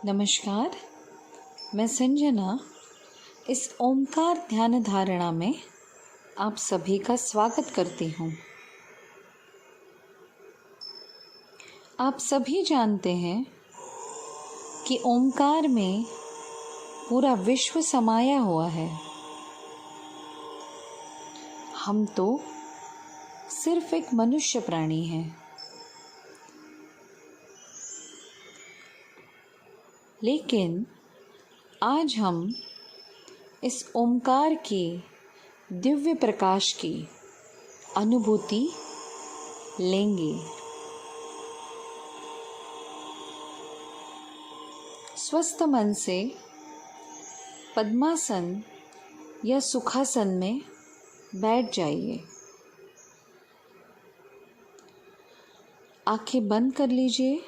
नमस्कार। मैं संजना इस ओमकार ध्यान धारणा में आप सभी का स्वागत करती हूँ। आप सभी जानते हैं कि ओमकार में पूरा विश्व समाया हुआ है। हम तो सिर्फ एक मनुष्य प्राणी हैं, लेकिन आज हम इस ओमकार के दिव्य प्रकाश की अनुभूति लेंगे। स्वस्थ मन से पद्मासन या सुखासन में बैठ जाइए। आंखें बंद कर लीजिए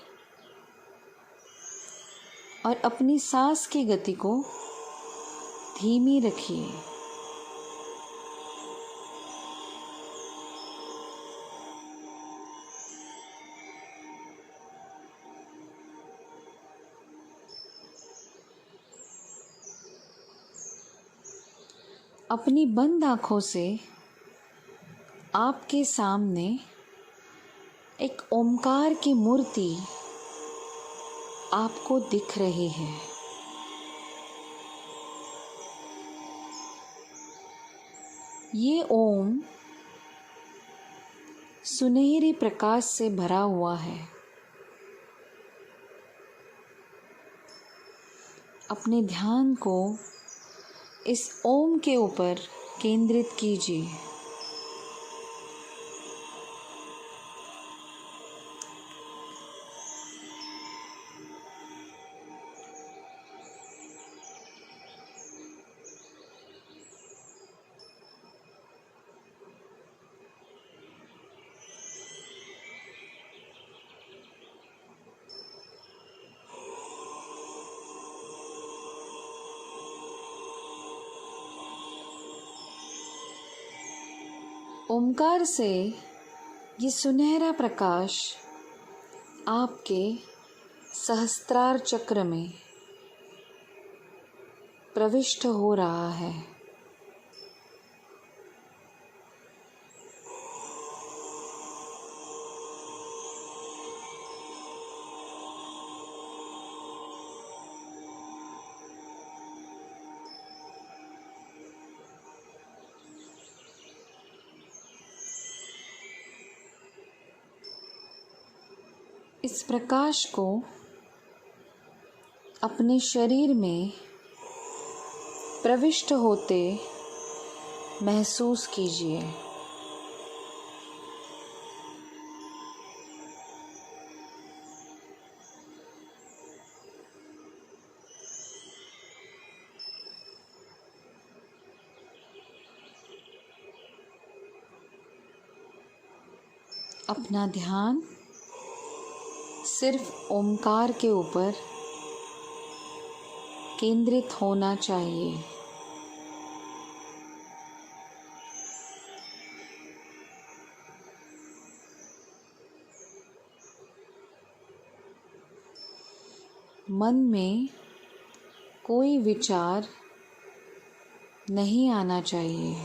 और अपनी सांस की गति को धीमी रखिए। अपनी बंद आँखों से आपके सामने एक ओमकार की मूर्ति आपको दिख रही है। ये ओम सुनहरी प्रकाश से भरा हुआ है। अपने ध्यान को इस ओम के ऊपर केंद्रित कीजिए। ओमकार से ये सुनहरा प्रकाश आपके सहस्त्रार चक्र में प्रविष्ट हो रहा है। इस प्रकाश को अपने शरीर में प्रविष्ट होते महसूस कीजिए। अपना ध्यान सिर्फ ओमकार के ऊपर केंद्रित होना चाहिए। मन में कोई विचार नहीं आना चाहिए।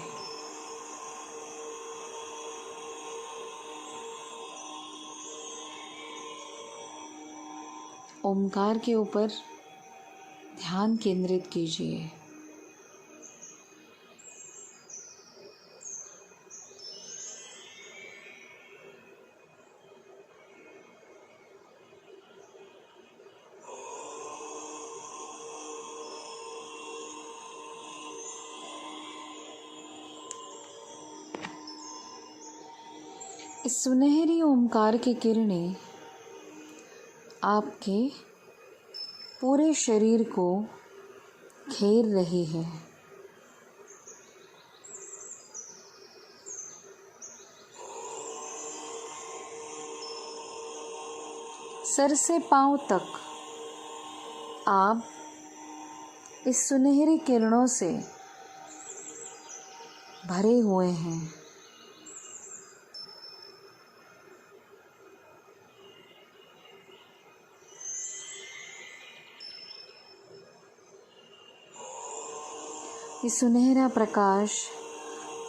ओमकार के ऊपर ध्यान केंद्रित कीजिए। इस सुनहरी ओमकार की किरणें आपके पूरे शरीर को घेर रही है। सर से पांव तक आप इस सुनहरी किरणों से भरे हुए हैं। ये सुनहरा प्रकाश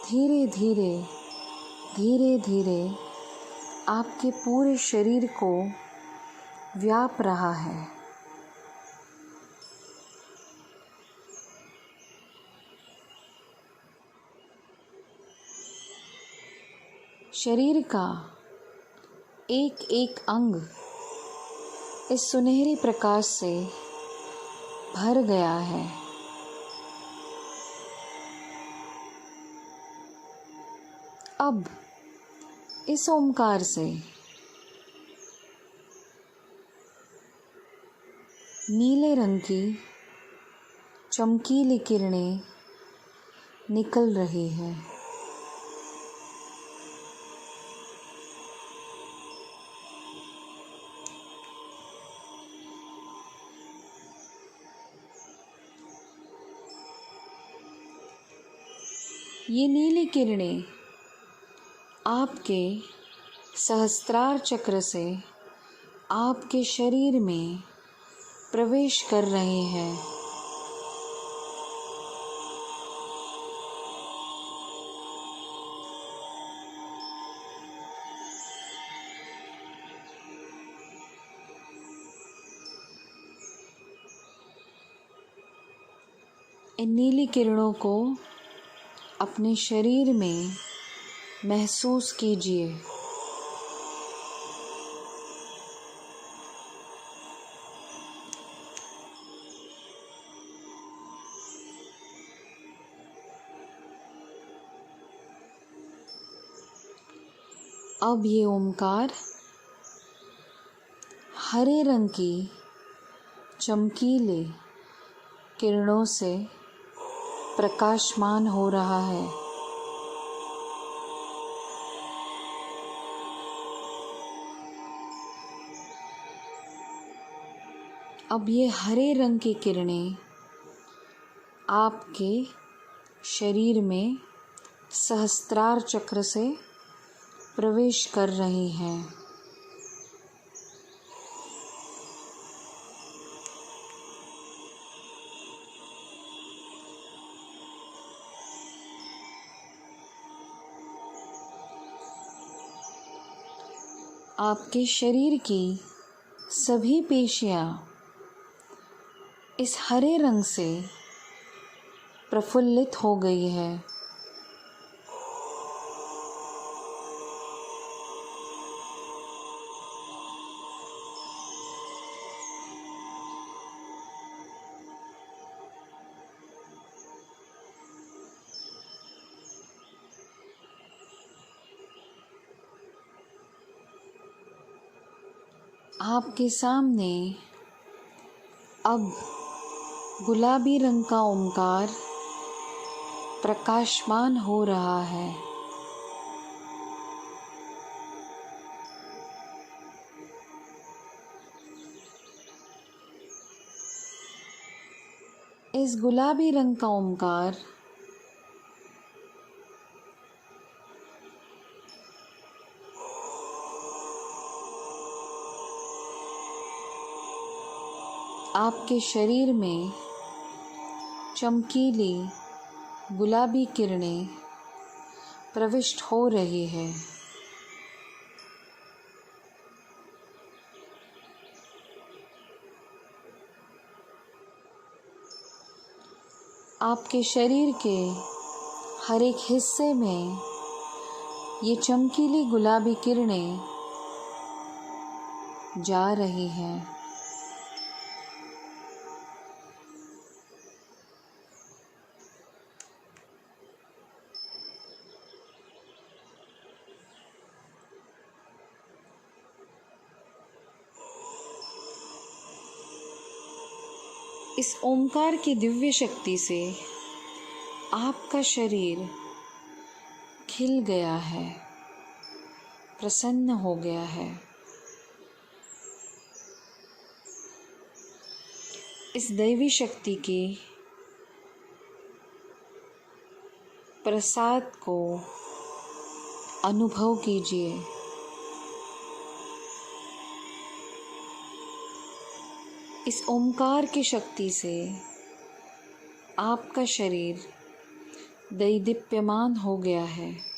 धीरे धीरे धीरे धीरे आपके पूरे शरीर को व्याप रहा है। शरीर का एक एक अंग इस सुनहरे प्रकाश से भर गया है। अब इस ओमकार से नीले रंग की चमकीली किरणें निकल रही हैं। ये नीली किरणें आपके सहस्त्रार चक्र से आपके शरीर में प्रवेश कर रहे हैं। इन नीली किरणों को अपने शरीर में महसूस कीजिए। अब ये ओमकार हरे रंग की चमकीले किरणों से प्रकाशमान हो रहा है। अब ये हरे रंग की किरणें आपके शरीर में सहस्त्रार चक्र से प्रवेश कर रही हैं। आपके शरीर की सभी पेशियां इस हरे रंग से प्रफुल्लित हो गई है। आपके सामने अब गुलाबी रंग का ओमकार प्रकाशमान हो रहा है। इस गुलाबी रंग का ओमकार आपके शरीर में चमकीली गुलाबी किरणें प्रविष्ट हो रही है। आपके शरीर के हर एक हिस्से में ये चमकीली गुलाबी किरणें जा रही हैं। इस ओमकार की दिव्य शक्ति से आपका शरीर खिल गया है, प्रसन्न हो गया है। इस दैवी शक्ति के प्रसाद को अनुभव कीजिए। इस ओमकार की शक्ति से आपका शरीर दैदीप्यमान हो गया है।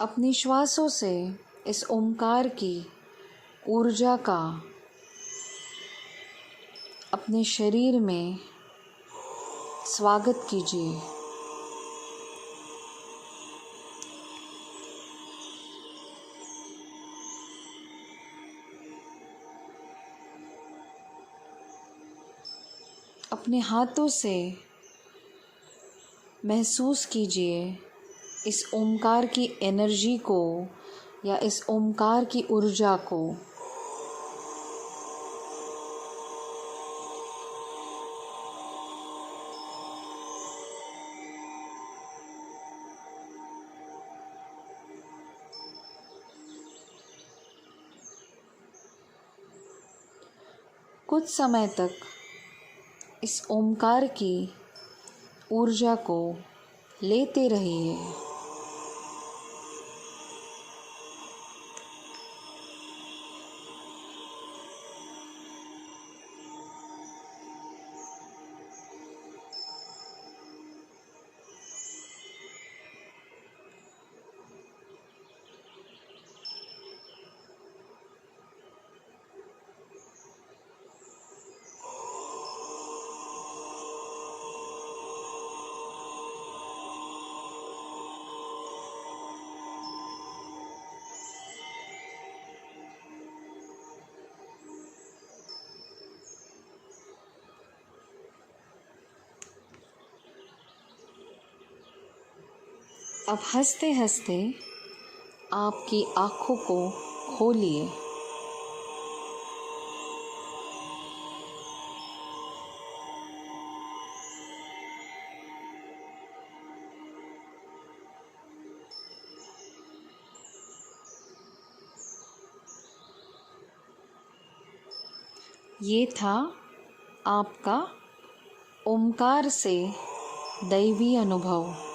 अपनी श्वासों से इस ओमकार की ऊर्जा का अपने शरीर में स्वागत कीजिए। अपने हाथों से महसूस कीजिए इस ओमकार की एनर्जी को या इस ओमकार की ऊर्जा को। कुछ समय तक इस ओमकार की ऊर्जा को लेते रहिए। अब हंसते हंसते आपकी आँखों को खोलिए। ये था आपका ओमकार से दैवी अनुभव।